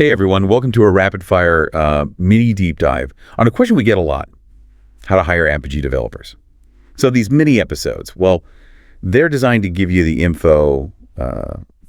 Hey everyone, welcome to a rapid fire mini deep dive on a question we get a lot: how to hire Apigee developers. So these mini episodes, well, they're designed to give you the info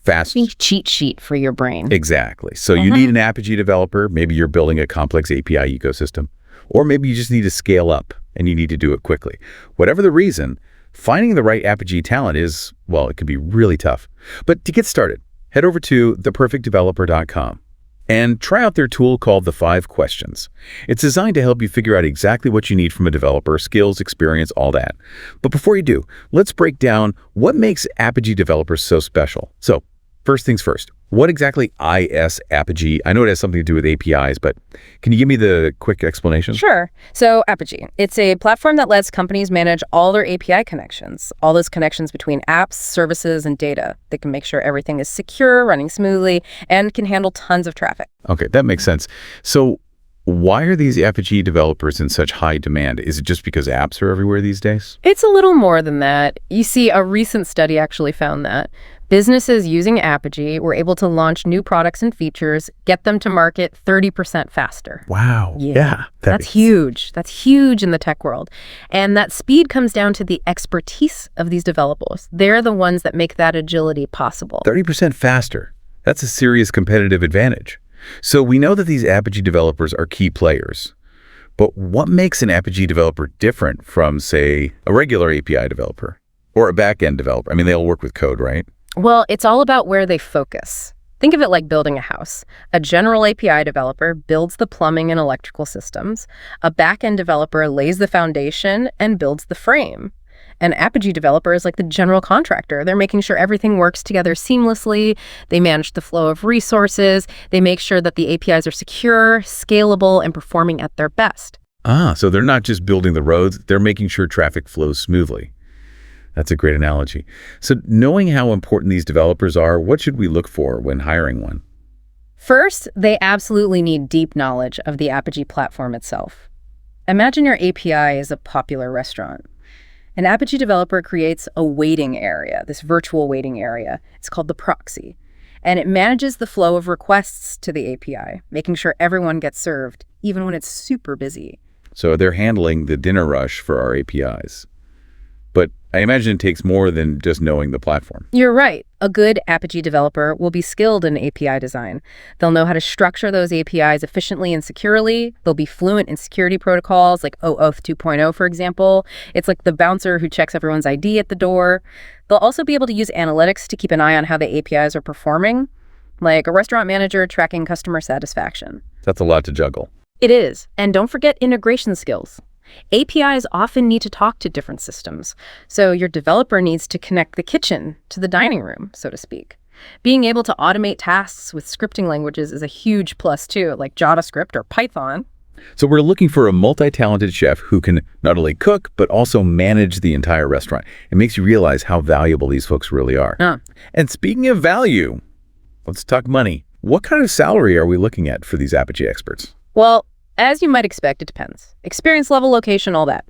fast. Think cheat sheet for your brain. Exactly. So you need an Apigee developer. Maybe you're building a complex API ecosystem, or maybe you just need to scale up and you need to do it quickly. Whatever the reason, finding the right Apigee talent is, well, it can be really tough. But to get started, head over to theperfectdeveloper.com. and try out their tool called the 5 Questions. It's designed to help you figure out exactly what you need from a developer: skills, experience, all that. But before you do, let's break down what makes Apigee developers so special. So first things first, what exactly is Apigee? I know it has something to do with APIs, but can you give me the quick explanation? Sure. So Apigee, it's a platform that lets companies manage all their API connections, all those connections between apps, services, and data. They can make sure everything is secure, running smoothly, and can handle tons of traffic. Okay, that makes sense. So why are these Apigee developers in such high demand? Is it just because apps are everywhere these days? It's a little more than that. You see, a recent study actually found that businesses using Apigee were able to launch new products and features, get them to market 30% faster. Wow. Yeah. That's huge. That's huge in the tech world. And that speed comes down to the expertise of these developers. They're the ones that make that agility possible. 30% faster. That's a serious competitive advantage. So we know that these Apigee developers are key players. But what makes an Apigee developer different from, say, a regular API developer or a back-end developer? I mean, they all work with code, right? Well, it's all about where they focus. Think of it like building a house. A general API developer builds the plumbing and electrical systems. A back-end developer lays the foundation and builds the frame. An Apigee developer is like the general contractor. They're making sure everything works together seamlessly. They manage the flow of resources. They make sure that the APIs are secure, scalable, and performing at their best. So they're not just building the roads, they're making sure traffic flows smoothly. That's a great analogy. So knowing how important these developers are, what should we look for when hiring one? First, they absolutely need deep knowledge of the Apigee platform itself. Imagine your API is a popular restaurant. An Apigee developer creates a waiting area, this virtual waiting area. It's called the proxy. And it manages the flow of requests to the API, making sure everyone gets served, even when it's super busy. So they're handling the dinner rush for our APIs. But I imagine it takes more than just knowing the platform. You're right. A good Apigee developer will be skilled in API design. They'll know how to structure those APIs efficiently and securely. They'll be fluent in security protocols like OAuth 2.0, for example. It's like the bouncer who checks everyone's ID at the door. They'll also be able to use analytics to keep an eye on how the APIs are performing, like a restaurant manager tracking customer satisfaction. That's a lot to juggle. It is. And don't forget integration skills. APIs often need to talk to different systems, so your developer needs to connect the kitchen to the dining room, so to speak. Being able to automate tasks with scripting languages is a huge plus too, like JavaScript or Python. So we're looking for a multi-talented chef who can not only cook, but also manage the entire restaurant. It makes you realize how valuable these folks really are. And speaking of value, let's talk money. What kind of salary are we looking at for these Apigee experts? Well, as you might expect, it depends. Experience level, location, all that.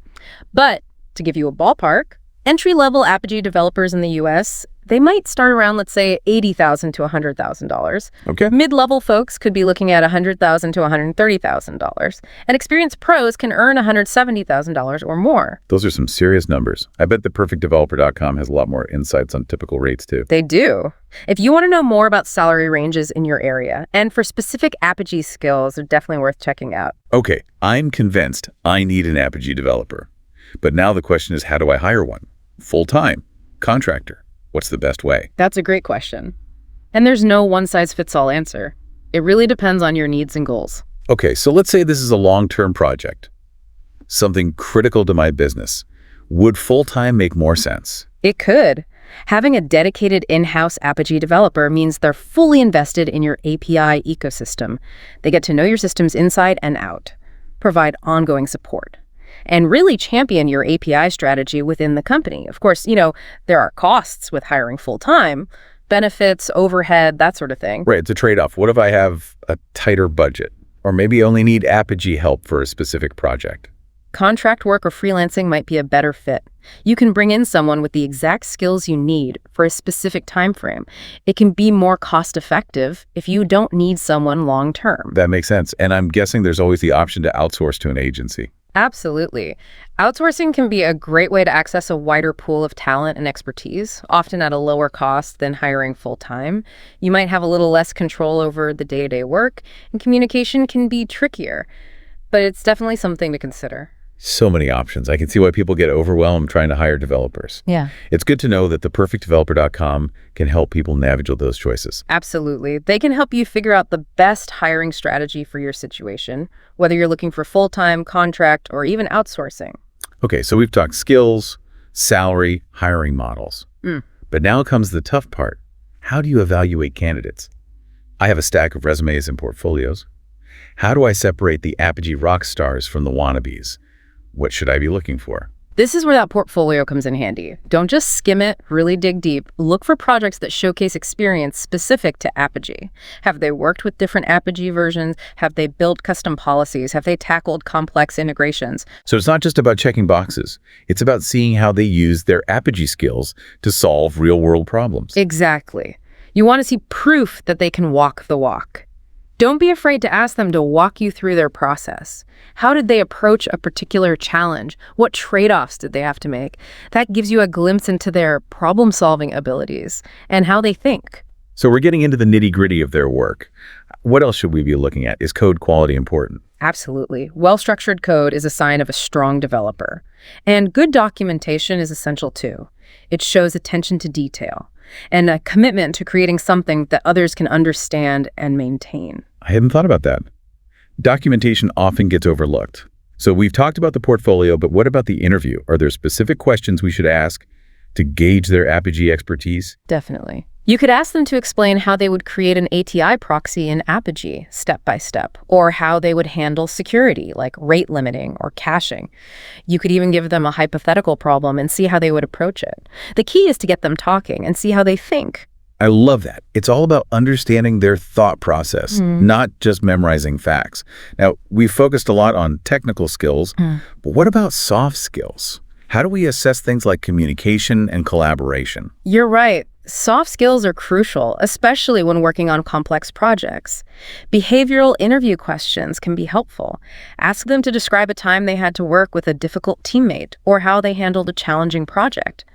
But to give you a ballpark, entry-level Apigee developers in the US, they might start around, let's say, $80,000 to $100,000. Okay. Mid-level folks could be looking at $100,000 to $130,000. And experienced pros can earn $170,000 or more. Those are some serious numbers. I bet theperfectdeveloper.com has a lot more insights on typical rates too. They do. If you want to know more about salary ranges in your area, and for specific Apigee skills, they're definitely worth checking out. Okay, I'm convinced I need an Apigee developer. But now the question is, how do I hire one? Full-time? Contractor? What's the best way? That's a great question. And there's no one-size-fits-all answer. It really depends on your needs and goals. Okay, so let's say this is a long-term project, something critical to my business. Would full-time make more sense? It could. Having a dedicated in-house Apigee developer means they're fully invested in your API ecosystem. They get to know your systems inside and out, provide ongoing support, and really champion your API strategy within the company. Of course, there are costs with hiring full-time, benefits, overhead, that sort of thing. Right, it's a trade-off. What if I have a tighter budget, or maybe only need Apigee help for a specific project? Contract work or freelancing might be a better fit. You can bring in someone with the exact skills you need for a specific time frame. It can be more cost-effective if you don't need someone long-term. That makes sense. And I'm guessing there's always the option to outsource to an agency. Absolutely. Outsourcing can be a great way to access a wider pool of talent and expertise, often at a lower cost than hiring full-time. You might have a little less control over the day-to-day work, and communication can be trickier, but it's definitely something to consider. So many options. I can see why people get overwhelmed trying to hire developers. Yeah. It's good to know that theperfectdeveloper.com can help people navigate those choices. Absolutely. They can help you figure out the best hiring strategy for your situation, whether you're looking for full-time, contract, or even outsourcing. Okay, so we've talked skills, salary, hiring models. But now comes the tough part. How do you evaluate candidates? I have a stack of resumes and portfolios. How do I separate the Apigee rock stars from the wannabes? What should I be looking for? This is where that portfolio comes in handy. Don't just skim it, really dig deep. Look for projects that showcase experience specific to Apigee. Have they worked with different Apigee versions? Have they built custom policies? Have they tackled complex integrations? So it's not just about checking boxes. It's about seeing how they use their Apigee skills to solve real-world problems. Exactly. You want to see proof that they can walk the walk. Don't be afraid to ask them to walk you through their process. How did they approach a particular challenge? What trade-offs did they have to make? That gives you a glimpse into their problem-solving abilities and how they think. So we're getting into the nitty-gritty of their work. What else should we be looking at? Is code quality important? Absolutely. Well-structured code is a sign of a strong developer. And good documentation is essential too. It shows attention to detail and a commitment to creating something that others can understand and maintain. I hadn't thought about that. Documentation often gets overlooked. So we've talked about the portfolio, but what about the interview? Are there specific questions we should ask to gauge their Apigee expertise? Definitely. You could ask them to explain how they would create an ATI proxy in Apigee step by step, or how they would handle security like rate limiting or caching. You could even give them a hypothetical problem and see how they would approach it. The key is to get them talking and see how they think. I love that. It's all about understanding their thought process, not just memorizing facts. Now, we've focused a lot on technical skills, but what about soft skills? How do we assess things like communication and collaboration? You're right. Soft skills are crucial, especially when working on complex projects. Behavioral interview questions can be helpful. Ask them to describe a time they had to work with a difficult teammate or how they handled a challenging project.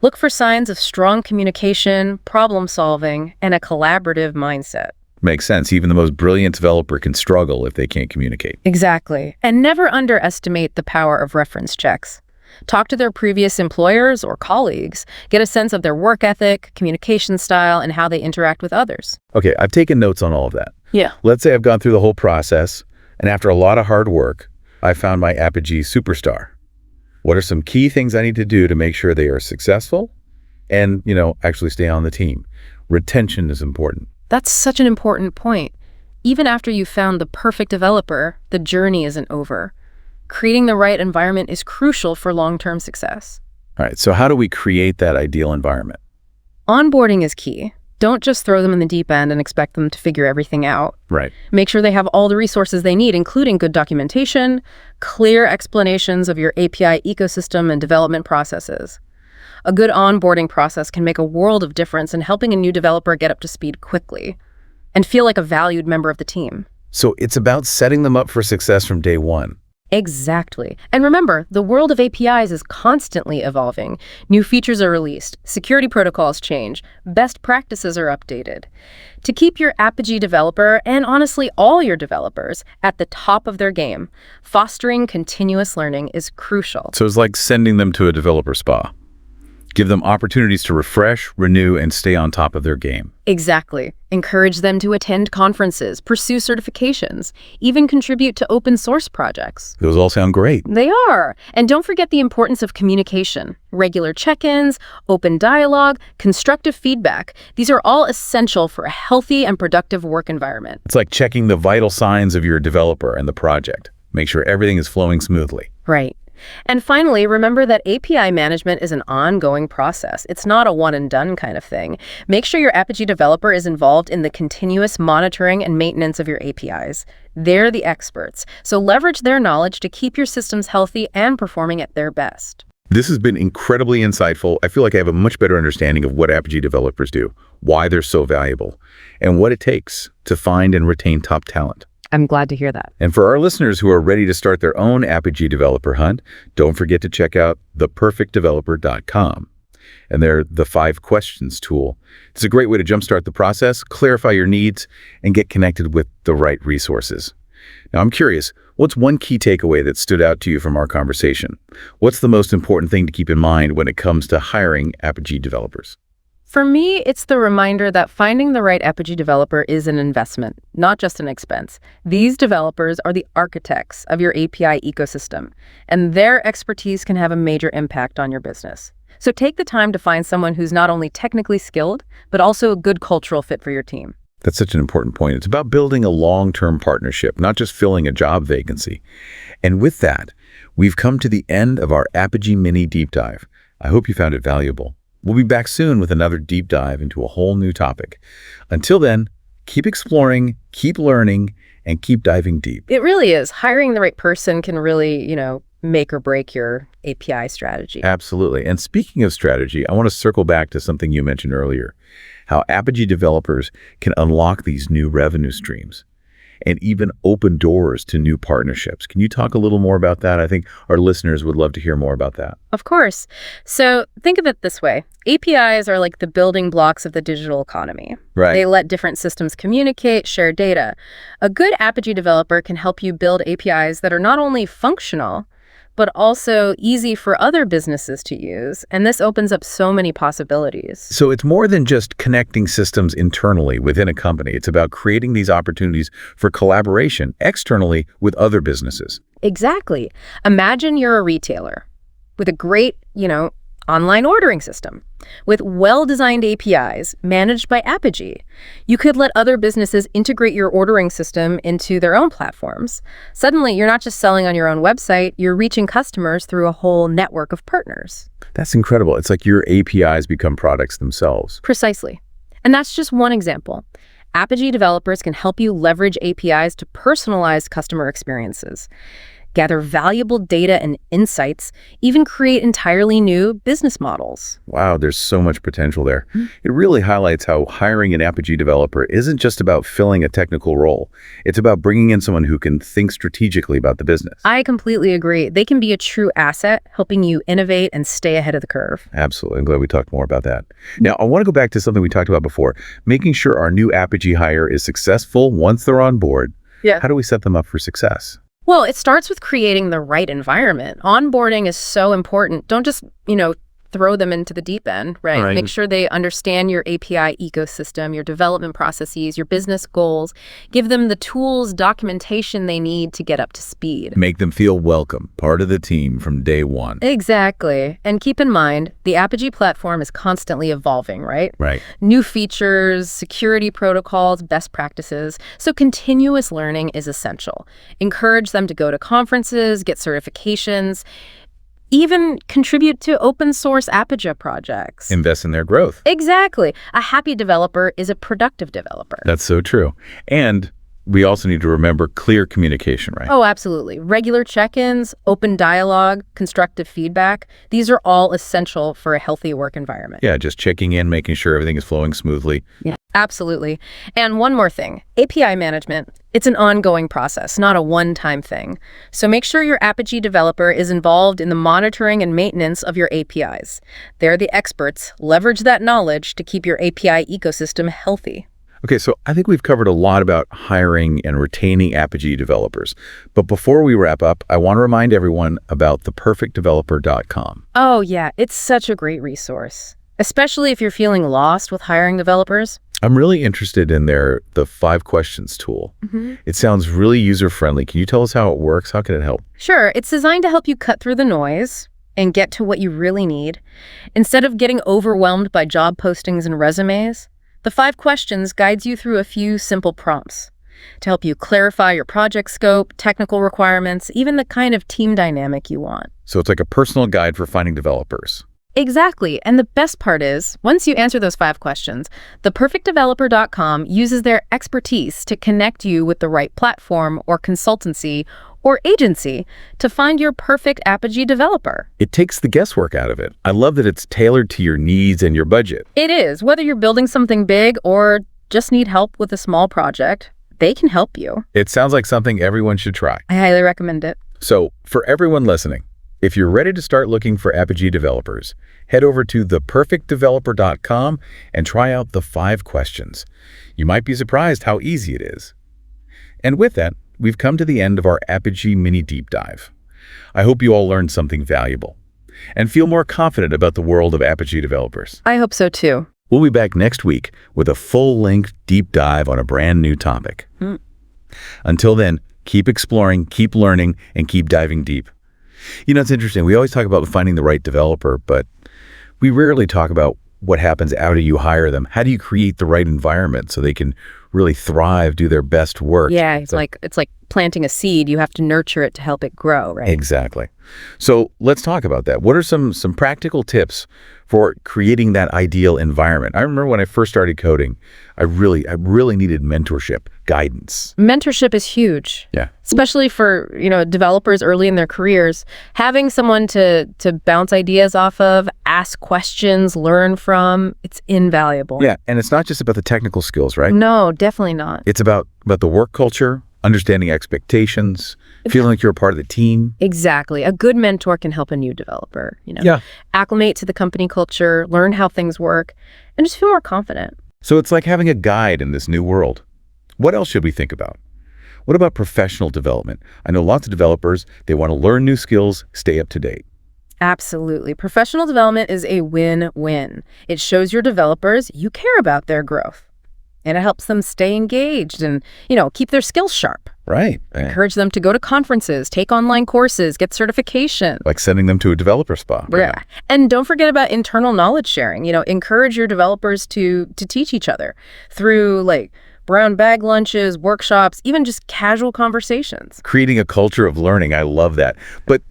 Look for signs of strong communication, problem solving, and a collaborative mindset. Makes sense. Even the most brilliant developer can struggle if they can't communicate. Exactly. And never underestimate the power of reference checks. Talk to their previous employers or colleagues. Get a sense of their work ethic, communication style, and how they interact with others. Okay, I've taken notes on all of that. Yeah. Let's say I've gone through the whole process, and after a lot of hard work, I found my Apigee superstar. What are some key things I need to do to make sure they are successful and, actually stay on the team? Retention is important. That's such an important point. Even after you've found the perfect developer, the journey isn't over. Creating the right environment is crucial for long-term success. All right, so how do we create that ideal environment? Onboarding is key. Don't just throw them in the deep end and expect them to figure everything out. Right. Make sure they have all the resources they need, including good documentation, clear explanations of your API ecosystem and development processes. A good onboarding process can make a world of difference in helping a new developer get up to speed quickly and feel like a valued member of the team. So it's about setting them up for success from day one. Exactly. And remember, the world of APIs is constantly evolving. New features are released, security protocols change, best practices are updated. To keep your Apigee developer, and honestly all your developers, at the top of their game, fostering continuous learning is crucial. So it's like sending them to a developer spa. Give them opportunities to refresh, renew, and stay on top of their game. Exactly. Encourage them to attend conferences, pursue certifications, even contribute to open source projects. Those all sound great. They are. And don't forget the importance of communication. Regular check-ins, open dialogue, constructive feedback. These are all essential for a healthy and productive work environment. It's like checking the vital signs of your developer and the project. Make sure everything is flowing smoothly. Right. And finally, remember that API management is an ongoing process. It's not a one-and-done kind of thing. Make sure your Apigee developer is involved in the continuous monitoring and maintenance of your APIs. They're the experts, so leverage their knowledge to keep your systems healthy and performing at their best. This has been incredibly insightful. I feel like I have a much better understanding of what Apigee developers do, why they're so valuable, and what it takes to find and retain top talent. I'm glad to hear that. And for our listeners who are ready to start their own Apigee developer hunt, don't forget to check out theperfectdeveloper.com. And they're the 5 questions tool. It's a great way to jumpstart the process, clarify your needs, and get connected with the right resources. Now, I'm curious, what's one key takeaway that stood out to you from our conversation? What's the most important thing to keep in mind when it comes to hiring Apigee developers? For me, it's the reminder that finding the right Apigee developer is an investment, not just an expense. These developers are the architects of your API ecosystem, and their expertise can have a major impact on your business. So take the time to find someone who's not only technically skilled, but also a good cultural fit for your team. That's such an important point. It's about building a long-term partnership, not just filling a job vacancy. And with that, we've come to the end of our Apigee Mini Deep Dive. I hope you found it valuable. We'll be back soon with another deep dive into a whole new topic. Until then, keep exploring, keep learning, and keep diving deep. It really is. Hiring the right person can really, make or break your API strategy. Absolutely. And speaking of strategy, I want to circle back to something you mentioned earlier, how Apigee developers can unlock these new revenue streams and even open doors to new partnerships. Can you talk a little more about that? I think our listeners would love to hear more about that. Of course. So think of it this way. APIs are like the building blocks of the digital economy. Right. They let different systems communicate, share data. A good Apigee developer can help you build APIs that are not only functional, but also easy for other businesses to use. And this opens up so many possibilities. So it's more than just connecting systems internally within a company. It's about creating these opportunities for collaboration externally with other businesses. Exactly. Imagine you're a retailer with a great, online ordering system with well-designed APIs managed by Apigee. You could let other businesses integrate your ordering system into their own platforms. Suddenly, you're not just selling on your own website, you're reaching customers through a whole network of partners. That's incredible. It's like your APIs become products themselves. Precisely. And that's just one example. Apigee developers can help you leverage APIs to personalize customer experiences, gather valuable data and insights, even create entirely new business models. Wow, there's so much potential there. It really highlights how hiring an Apigee developer isn't just about filling a technical role. It's about bringing in someone who can think strategically about the business. I completely agree. They can be a true asset, helping you innovate and stay ahead of the curve. Absolutely. I'm glad we talked more about that. Now, I want to go back to something we talked about before, making sure our new Apigee hire is successful once they're on board. Yeah. How do we set them up for success? Well, it starts with creating the right environment. Onboarding is so important. Don't just, throw them into the deep end, right? Right. Make sure they understand your API ecosystem, your development processes, your business goals. Give them the tools, documentation they need to get up to speed. Make them feel welcome, part of the team from day one. Exactly. And keep in mind, the Apigee platform is constantly evolving, right? Right. New features, security protocols, best practices. So continuous learning is essential. Encourage them to go to conferences, get certifications, even contribute to open source Apigee projects. Invest in their growth. Exactly. A happy developer is a productive developer. That's so true. And we also need to remember clear communication, right? Oh, absolutely. Regular check-ins, open dialogue, constructive feedback. These are all essential for a healthy work environment. Yeah, just checking in, making sure everything is flowing smoothly. Yeah, absolutely. And one more thing, API management, it's an ongoing process, not a one-time thing. So make sure your Apigee developer is involved in the monitoring and maintenance of your APIs. They're the experts. Leverage that knowledge to keep your API ecosystem healthy. Okay, so I think we've covered a lot about hiring and retaining Apigee developers. But before we wrap up, I want to remind everyone about theperfectdeveloper.com. Oh, yeah, it's such a great resource, especially if you're feeling lost with hiring developers. I'm really interested in the 5 questions tool. It sounds really user-friendly. Can you tell us how it works? How can it help? Sure, it's designed to help you cut through the noise and get to what you really need. Instead of getting overwhelmed by job postings and resumes, the 5 questions guides you through a few simple prompts. to help you clarify your project scope, technical requirements, even the kind of team dynamic you want. So it's like a personal guide for finding developers. Exactly. And the best part is, once you answer those 5 questions, theperfectdeveloper.com uses their expertise to connect you with the right platform or consultancy or agency to find your perfect Apigee developer. It takes the guesswork out of it. I love that it's tailored to your needs and your budget. It is. Whether you're building something big or just need help with a small project, they can help you. It sounds like something everyone should try. I highly recommend it. So for everyone listening, if you're ready to start looking for Apigee developers, head over to theperfectdeveloper.com and try out the 5 questions. You might be surprised how easy it is. And with that, we've come to the end of our Apigee mini deep dive. I hope you all learned something valuable and feel more confident about the world of Apigee developers. I hope so too. We'll be back next week with a full-length deep dive on a brand new topic. Until then, keep exploring, keep learning, and keep diving deep. You know, it's interesting. We always talk about finding the right developer, but we rarely talk about what happens after you hire them. How do you create the right environment so they can really thrive, do their best work? Yeah, it's like planting a seed. You have to nurture it to help it grow, right? Exactly. So let's talk about that. What are some practical tips for creating that ideal environment? I remember when I first started coding, I really needed mentorship, guidance. Mentorship is huge. Yeah. Especially for, developers early in their careers. Having someone to bounce ideas off of, ask questions, learn from, it's invaluable. Yeah, and it's not just about the technical skills, right? No, definitely not. It's about the work culture, understanding expectations, feeling like you're a part of the team. Exactly. A good mentor can help a new developer, Yeah. acclimate to the company culture, learn how things work, and just feel more confident. So it's like having a guide in this new world. What else should we think about? What about professional development? I know lots of developers, they want to learn new skills, stay up to date. Absolutely. Professional development is a win-win. It shows your developers you care about their growth. And it helps them stay engaged and, keep their skills sharp. Right. Encourage them to go to conferences, take online courses, get certification. Like sending them to a developer spa. Yeah. And don't forget about internal knowledge sharing. Encourage your developers to teach each other through brown bag lunches, workshops, even just casual conversations. Creating a culture of learning. I love that. But,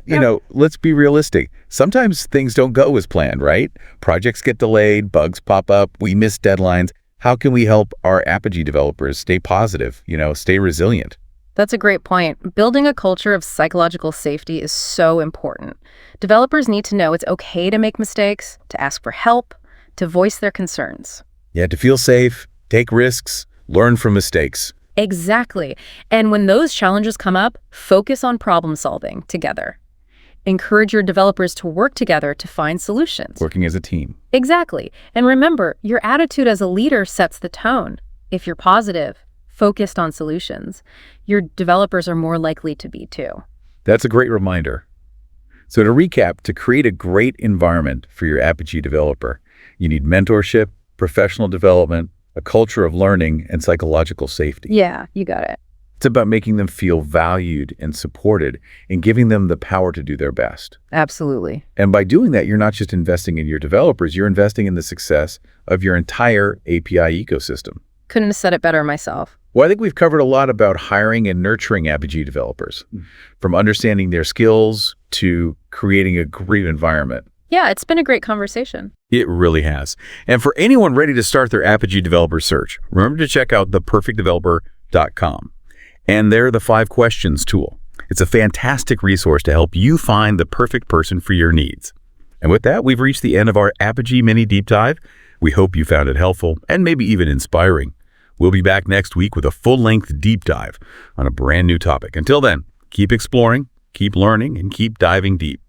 let's be realistic. Sometimes things don't go as planned, right? Projects get delayed, bugs pop up, we miss deadlines. How can we help our Apigee developers stay positive, stay resilient? That's a great point. Building a culture of psychological safety is so important. Developers need to know it's okay to make mistakes, to ask for help, to voice their concerns. Yeah, to feel safe, take risks, learn from mistakes. Exactly. And when those challenges come up, focus on problem solving together. Encourage your developers to work together to find solutions. Working as a team. Exactly. And remember, your attitude as a leader sets the tone. If you're positive, focused on solutions, your developers are more likely to be too. That's a great reminder. So to recap, to create a great environment for your Apigee developer, you need mentorship, professional development, a culture of learning, and psychological safety. Yeah, you got it. It's about making them feel valued and supported and giving them the power to do their best. Absolutely. And by doing that, you're not just investing in your developers, you're investing in the success of your entire API ecosystem. Couldn't have said it better myself. Well, I think we've covered a lot about hiring and nurturing Apigee developers, from understanding their skills to creating a great environment. Yeah, it's been a great conversation. It really has. And for anyone ready to start their Apigee developer search, remember to check out theperfectdeveloper.com. And there, the 5 questions tool. It's a fantastic resource to help you find the perfect person for your needs. And with that, we've reached the end of our Apigee mini deep dive. We hope you found it helpful and maybe even inspiring. We'll be back next week with a full-length deep dive on a brand new topic. Until then, keep exploring, keep learning, and keep diving deep.